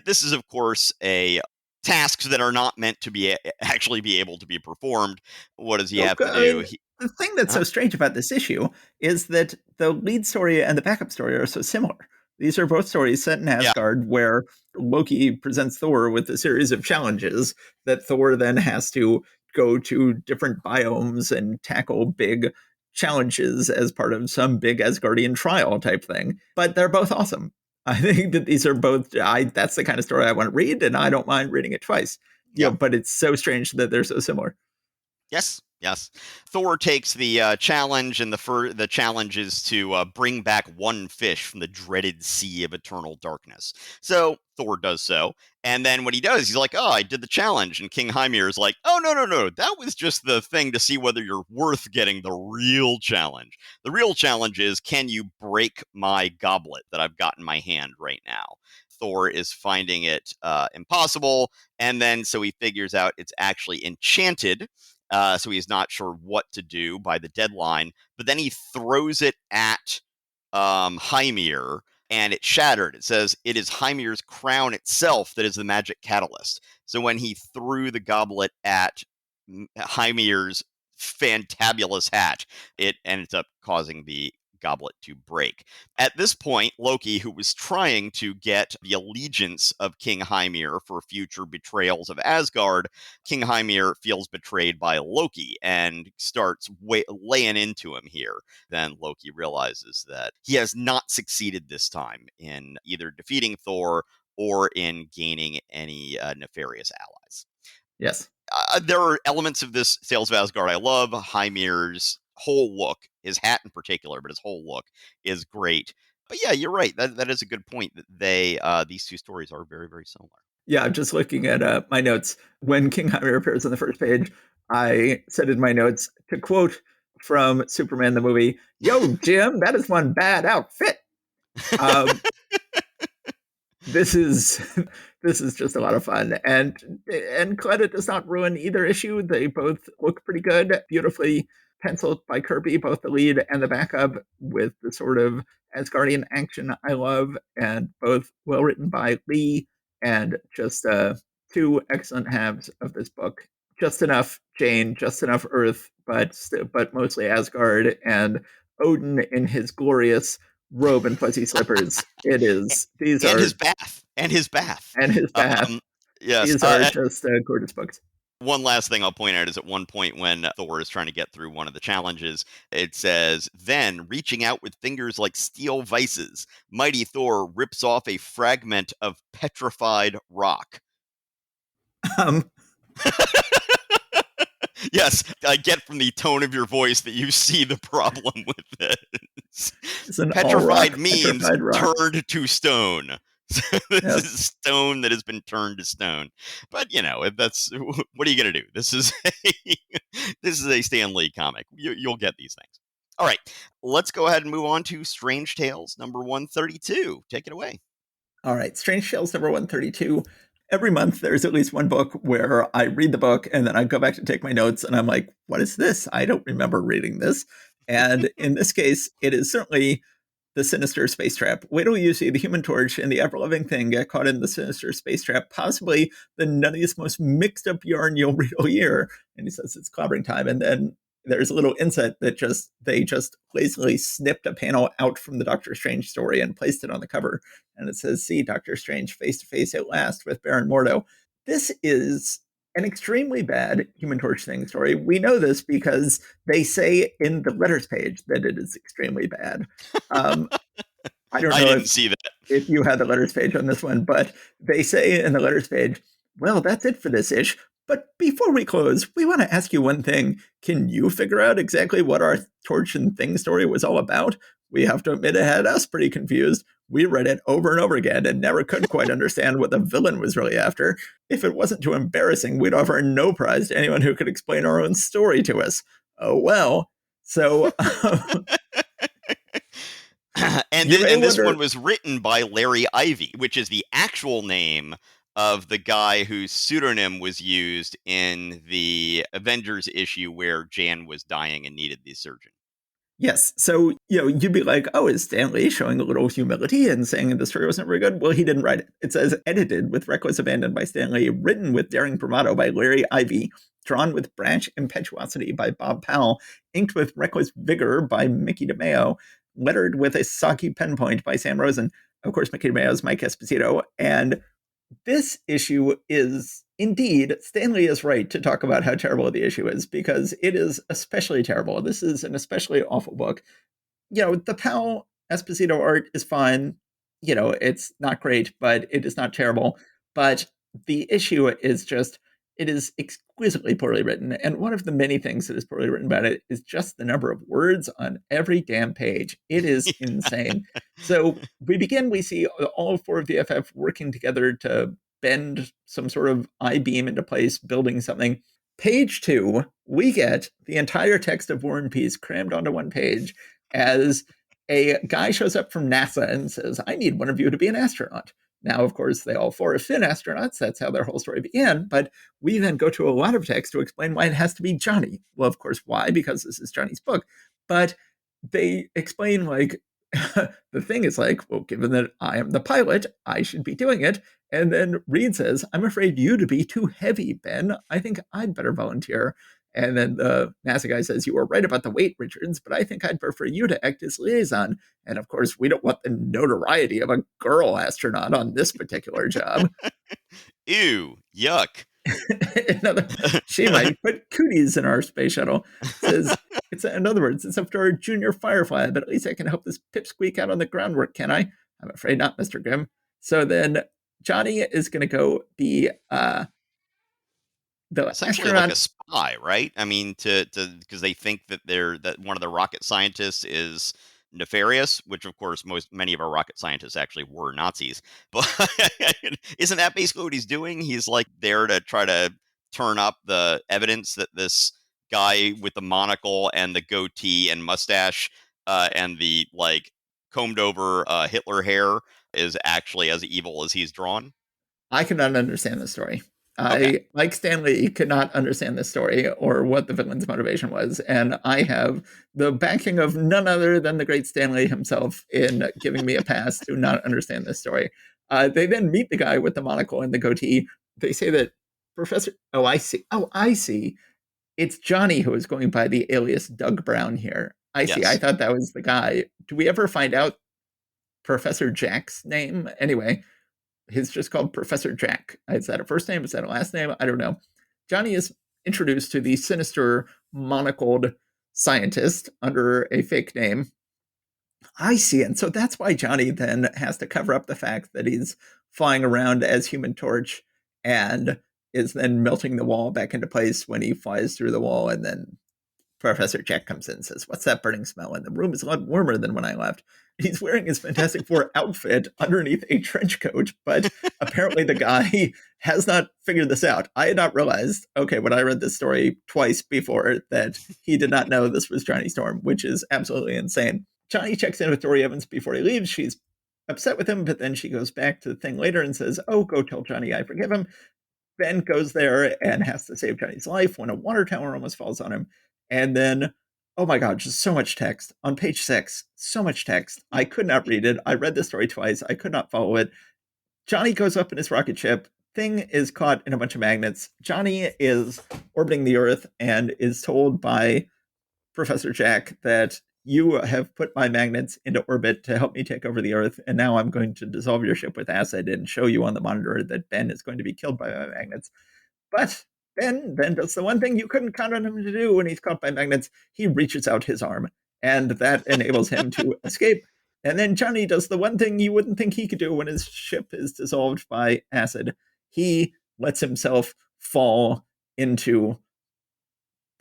This is, of course, a tasks that are not meant to actually be able to be performed. What does he have to do? The thing that's so strange about this issue is that the lead story and the backup story are so similar. These are both stories set in Asgard where Loki presents Thor with a series of challenges that Thor then has to go to different biomes and tackle big challenges as part of some big Asgardian trial type thing. But they're both awesome. I think that these are both, that's the kind of story I want to read, and I don't mind reading it twice. But it's so strange that they're so similar. Yes. Thor takes the challenge, and the challenge is to bring back one fish from the dreaded sea of eternal darkness. So Thor does so, and then what he does, he's like, "Oh, I did the challenge," and King Hymir is like, "Oh, no, that was just the thing to see whether you're worth getting the real challenge. The real challenge is, can you break my goblet that I've got in my hand right now?" Thor is finding it impossible, and then so he figures out it's actually enchanted. So he's not sure what to do by the deadline, but then he throws it at Hymir, and it shattered. It says it is Hymir's crown itself that is the magic catalyst. So when he threw the goblet at Hymir's fantabulous hat, it ends up causing the goblet to break. At this point, Loki, who was trying to get the allegiance of King Hymir for future betrayals of Asgard, King Hymir feels betrayed by Loki and starts laying into him here. Then Loki realizes that he has not succeeded this time in either defeating Thor or in gaining any nefarious allies. Yes. There are elements of this Tales of Asgard I love. Hymir's whole look, his hat in particular, but his whole look is great. But yeah, you're right. That is a good point that these two stories are very, very similar. Yeah, I'm just looking at my notes. When King Hymir appears on the first page, I said in my notes to quote from Superman the movie, "Yo, Jim, that is one bad outfit." This is just a lot of fun, and Coletta does not ruin either issue. They both look pretty good, beautifully penciled by Kirby, both the lead and the backup, with the sort of Asgardian action I love, and both well written by Lee, and just two excellent halves of this book. Just enough Jane, just enough Earth, but mostly Asgard, and Odin in his glorious robe and fuzzy slippers. It is. These and are his bath. And his bath. And his bath. Yes. These are just gorgeous books. One last thing I'll point out is at one point when Thor is trying to get through one of the challenges, it says, then reaching out with fingers like steel vices, mighty Thor rips off a fragment of petrified rock. Yes, I get from the tone of your voice that you see the problem with it. Petrified means petrified turned to stone. This is stone that has been turned to stone. But if that's what are you going to do? This is a Stan Lee comic. You'll get these things. All right, let's go ahead and move on to Strange Tales number 132. Take it away. All right, Strange Tales number 132. Every month there's at least one book where I read the book and then I go back to take my notes and I'm like, what is this? I don't remember reading this. And in this case, it is certainly The Sinister Space Trap. Wait till you see the Human Torch and the Ever-Living Thing get caught in the Sinister Space Trap, possibly the nuttiest, most mixed up yarn you'll read all year. And he says it's clobbering time. And then there's a little inset that they just lazily snipped a panel out from the Doctor Strange story and placed it on the cover. And it says, see Doctor Strange face to face at last with Baron Mordo. This is an extremely bad Human Torch thing story. We know this because they say in the letters page that it is extremely bad. I don't know. I didn't see that. If you had the letters page on this one, but they say in the letters page, well, that's it for this ish. But before we close, we want to ask you one thing. Can you figure out exactly what our Torch and Thing story was all about? We have to admit it had us pretty confused. We read it over and over again and never could quite understand what the villain was really after. If it wasn't too embarrassing, we'd offer no prize to anyone who could explain our own story to us. Oh, well. So... and this one was written by Larry Ivie, which is the actual name of the guy whose pseudonym was used in the Avengers issue where Jan was dying and needed the surgeon. Yes. So, you'd be like, oh, is Stan Lee showing a little humility and saying the story wasn't very good? Well, he didn't write it. It says edited with reckless abandon by Stan Lee, written with daring bravado by Larry Ivie, drawn with brash impetuosity by Bob Powell, inked with reckless vigor by Mickey DeMeo, lettered with a soggy pen point by Sam Rosen. Of course, Mickey DeMeo is Mike Esposito. And this issue is indeed, Stan Lee is right to talk about how terrible the issue is, because it is especially terrible. This is an especially awful book. The Powell Esposito art is fine. It's not great, but it is not terrible. But the issue is just, it is exquisitely poorly written. And one of the many things that is poorly written about it is just the number of words on every damn page. It is insane. So we see all four of the FF working together to bend some sort of I-beam into place, building something. Page 2, we get the entire text of War and Peace crammed onto one page as a guy shows up from NASA and says, I need one of you to be an astronaut. Now, of course, they all four are Finn astronauts. That's how their whole story began. But we then go to a lot of text to explain why it has to be Johnny. Well, of course, why? Because this is Johnny's book. But they explain, the thing is well, given that I am the pilot, I should be doing it. And then Reed says, I'm afraid you to be too heavy, Ben. I think I'd better volunteer. And then the NASA guy says, "You were right about the weight, Richards, but I think I'd prefer you to act as liaison. And of course, we don't want the notoriety of a girl astronaut on this particular job." Ew, yuck. She might put cooties in our space shuttle. Says, in other words, it's up to our junior firefly, but at least I can help this pipsqueak out on the groundwork, can I? I'm afraid not, Mr. Grimm. So then Johnny is going to go be the Essentially like a astronaut. spy, right? I mean, to because they think that that one of the rocket scientists is nefarious, which of course many of our rocket scientists actually were Nazis. But isn't that basically what he's doing? He's like there to try to turn up the evidence that this guy with the monocle and the goatee and mustache and the like combed over Hitler hair is actually as evil as he's drawn. I could not understand the story. Okay. I, like Stanley, could not understand the story or what the villain's motivation was. And I have the backing of none other than the great Stanley himself in giving me a pass to not understand this story. They then meet the guy with the monocle and the goatee. They say that Professor. Oh, I see. Oh, I see. It's Johnny who is going by the alias Doug Brown here. I see. I Yes. thought that was the guy. Do we ever find out Professor Jack's name? Anyway, he's just called Professor Jack. Is that a first name? Is that a last name? I don't know. Johnny is introduced to the sinister monocled scientist under a fake name. I see. And so that's why Johnny then has to cover up the fact that he's flying around as Human Torch and is then melting the wall back into place when he flies through the wall. And then Professor Jack comes in and says, "What's that burning smell?" And the room is a lot warmer than when I left. He's wearing his Fantastic Four outfit underneath a trench coat, but apparently the guy has not figured this out. I had not realized, okay, when I read this story twice before, that he did not know this was Johnny Storm, which is absolutely insane. Johnny checks in with Dory Evans before he leaves. She's upset with him, but then she goes back to the thing later and says, "Oh, go tell Johnny I forgive him." Ben goes there and has to save Johnny's life when a water tower almost falls on him. And then, oh my God, just so much text. On page 6, so much text. I could not read it. I read the story twice. I could not follow it. Johnny goes up in his rocket ship. Thing is caught in a bunch of magnets. Johnny is orbiting the Earth and is told by Professor Jack that you have put my magnets into orbit to help me take over the Earth, and now I'm going to dissolve your ship with acid and show you on the monitor that Ben is going to be killed by my magnets. But Ben then does the one thing you couldn't count on him to do when he's caught by magnets. He reaches out his arm, and that enables him to escape. And then Johnny does the one thing you wouldn't think he could do when his ship is dissolved by acid. He lets himself fall into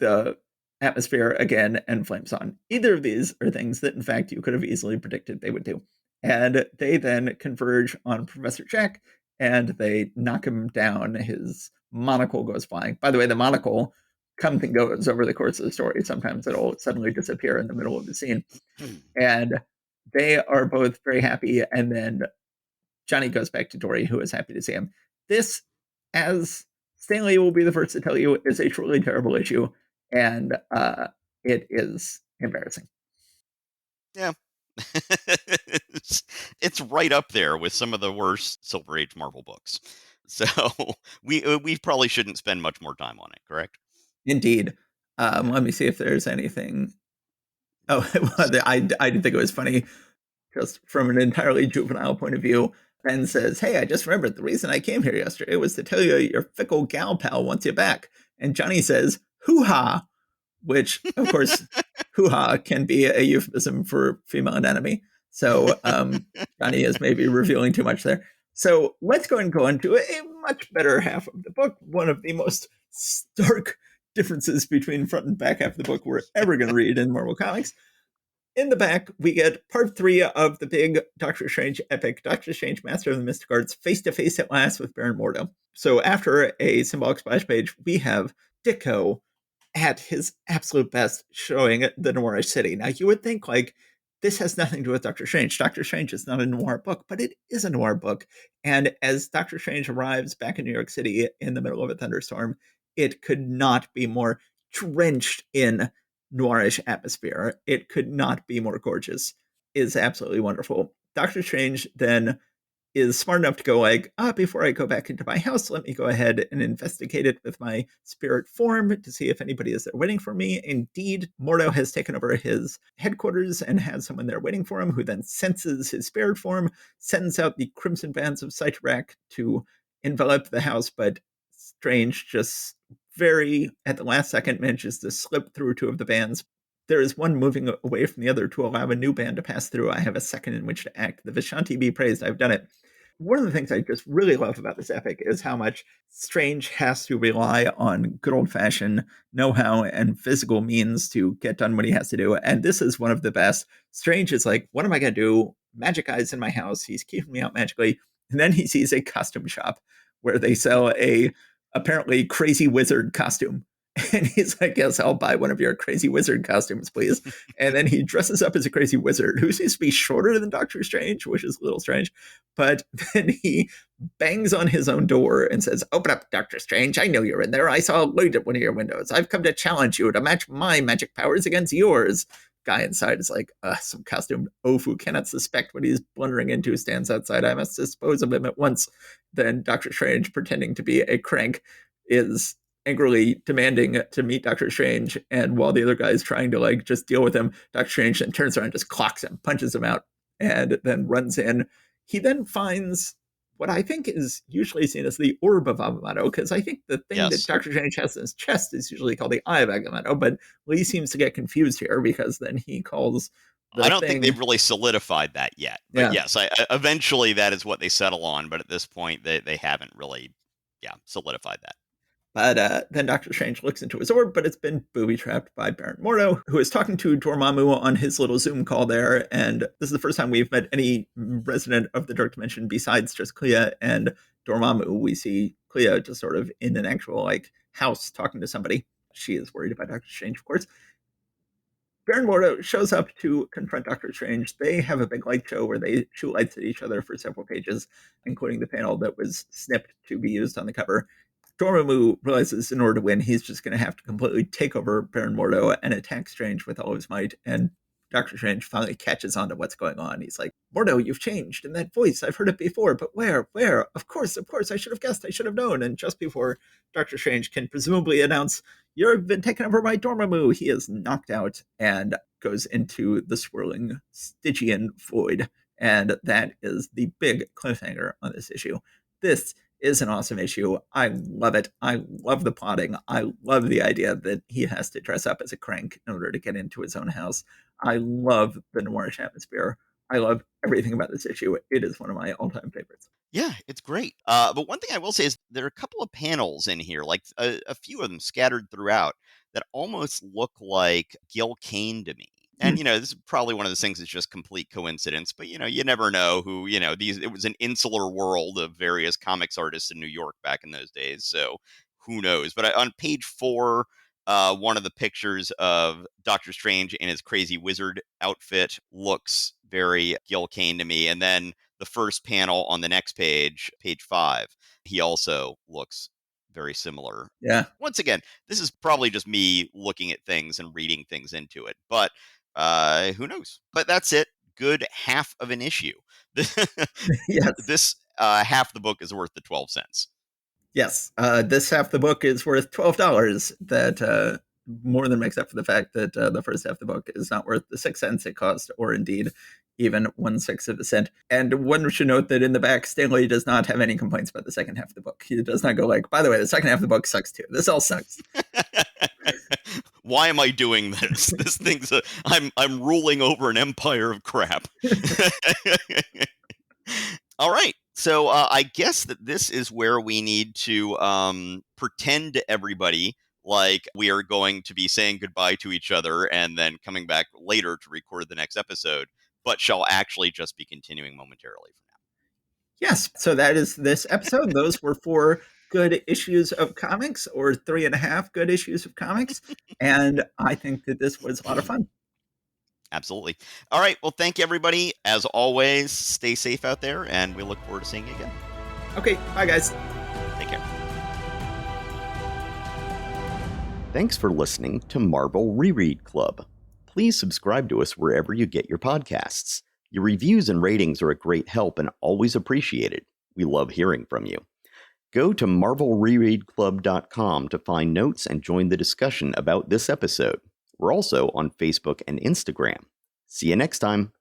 the atmosphere again and flames on. Either of these are things that, in fact, you could have easily predicted they would do. And they then converge on Professor Jack and they knock him down. His monocle goes flying. By the way, the monocle comes and goes over the course of the story. Sometimes it'll suddenly disappear in the middle of the scene. And they are both very happy. And then Johnny goes back to Dory, who is happy to see him. This, as Stanley will be the first to tell you, is a truly terrible issue, and it is embarrassing. Yeah. it's right up there with some of the worst Silver Age Marvel books. So we probably shouldn't spend much more time on it, correct? Indeed. Yeah. Let me see if there's anything. Oh, I did think it was funny, just from an entirely juvenile point of view. Ben says, "Hey, I just remembered the reason I came here yesterday was to tell you your fickle gal pal wants you back." And Johnny says, "Hoo ha," which, of course, hoo ha can be a euphemism for female anatomy. So Johnny is maybe revealing too much there. So let's go and go into a much better half of the book. One of the most stark differences between front and back half of the book we're ever going to read in Marvel Comics. In the back, we get part 3 of the big Doctor Strange epic, Doctor Strange, Master of the Mystic Arts, face to face at last with Baron Mordo. So after a symbolic splash page, we have Ditko at his absolute best showing the noirish city. Now, you would think, like, this has nothing to do with Doctor Strange. Doctor Strange is not a noir book, but it is a noir book. And as Doctor Strange arrives back in New York City in the middle of a thunderstorm, it could not be more drenched in noirish atmosphere. It could not be more gorgeous. It is absolutely wonderful. Doctor Strange then is smart enough to go like, before I go back into my house, let me go ahead and investigate it with my spirit form to see if anybody is there waiting for me. Indeed, Mordo has taken over his headquarters and has someone there waiting for him, who then senses his spirit form, sends out the crimson bands of Cytrak to envelop the house, but Strange just very, at the last second, manages to slip through two of the bands. There is one moving away from the other to allow a new band to pass through. I have a second in which to act. The Vishanti be praised. I've done it. One of the things I just really love about this epic is how much Strange has to rely on good old-fashioned know-how and physical means to get done what he has to do. And this is one of the best. Strange is like, what am I going to do? Magic guy's in my house. He's keeping me out magically. And then he sees a costume shop where they sell a apparently crazy wizard costume. And he's like, yes, I'll buy one of your crazy wizard costumes, please. And then he dresses up as a crazy wizard who seems to be shorter than Doctor Strange, which is a little strange. But then he bangs on his own door and says, open up, Doctor Strange. I know you're in there. I saw a light at one of your windows. I've come to challenge you to match my magic powers against yours. Guy inside is like, some costumed oaf who cannot suspect what he's blundering into stands outside. I must dispose of him at once. Then Doctor Strange, pretending to be a crank, is angrily demanding to meet Doctor Strange, and while the other guy is trying to like just deal with him, Doctor Strange then turns around and just clocks him, punches him out, and then runs in. He then finds what I think is usually seen as the orb of Agamotto, because I think the thing that Doctor Strange has in his chest is usually called the Eye of Agamotto, but Lee seems to get confused here because then he calls I don't think they've really solidified that yet. But yes, eventually that is what they settle on, but at this point they haven't really solidified that. But then Doctor Strange looks into his orb, but it's been booby-trapped by Baron Mordo, who is talking to Dormammu on his little Zoom call there. And this is the first time we've met any resident of the Dark Dimension besides just Clea and Dormammu. We see Clea just sort of in an actual like house talking to somebody. She is worried about Doctor Strange, of course. Baron Mordo shows up to confront Doctor Strange. They have a big light show where they shoot lights at each other for several pages, including the panel that was snipped to be used on the cover. Dormammu realizes in order to win, he's just going to have to completely take over Baron Mordo and attack Strange with all his might. And Doctor Strange finally catches on to what's going on. He's like, Mordo, you've changed. And that voice, I've heard it before, but where? Of course, I should have guessed. I should have known. And just before Doctor Strange can presumably announce, you've been taken over by Dormammu, he is knocked out and goes into the swirling Stygian void. And that is the big cliffhanger on this issue. This is an awesome issue. I love it. I love the plotting. I love the idea that he has to dress up as a crank in order to get into his own house. I love the noirish atmosphere. I love everything about this issue. It is one of my all-time favorites. Yeah, it's great. But one thing I will say is there are a couple of panels in here, like a few of them scattered throughout, that almost look like Gil Kane to me. And, this is probably one of those things that's just complete coincidence, but, you never know who, it was an insular world of various comics artists in New York back in those days. So who knows? But on page 4, one of the pictures of Doctor Strange in his crazy wizard outfit looks very Gil Kane to me. And then the first panel on the next page, page 5, he also looks very similar. Yeah. Once again, this is probably just me looking at things and reading things into it, but who knows? But that's it. Good half of an issue. Yes. This half the book is worth the 12 cents. Yes. This half the book is worth $12. That more than makes up for the fact that the first half of the book is not worth the 6 cents it cost, or indeed even 1/6 of a cent. And one should note that in the back, Stanley does not have any complaints about the second half of the book. He does not go like, by the way, the second half of the book sucks too. This all sucks. Why am I doing this? This thing's I'm ruling over an empire of crap. All right. So I guess that this is where we need to pretend to everybody like we are going to be saying goodbye to each other and then coming back later to record the next episode, but shall actually just be continuing momentarily from now. Yes. So that is this episode. Those were 4 good issues of comics, or 3.5 good issues of comics. And I think that this was a lot of fun. Absolutely. All right. Well, thank you, everybody. As always, stay safe out there, and we look forward to seeing you again. Okay. Bye, guys. Take care. Thanks for listening to Marvel Reread Club. Please subscribe to us wherever you get your podcasts. Your reviews and ratings are a great help and always appreciated. We love hearing from you. Go to marvelrereadclub.com to find notes and join the discussion about this episode. We're also on Facebook and Instagram. See you next time.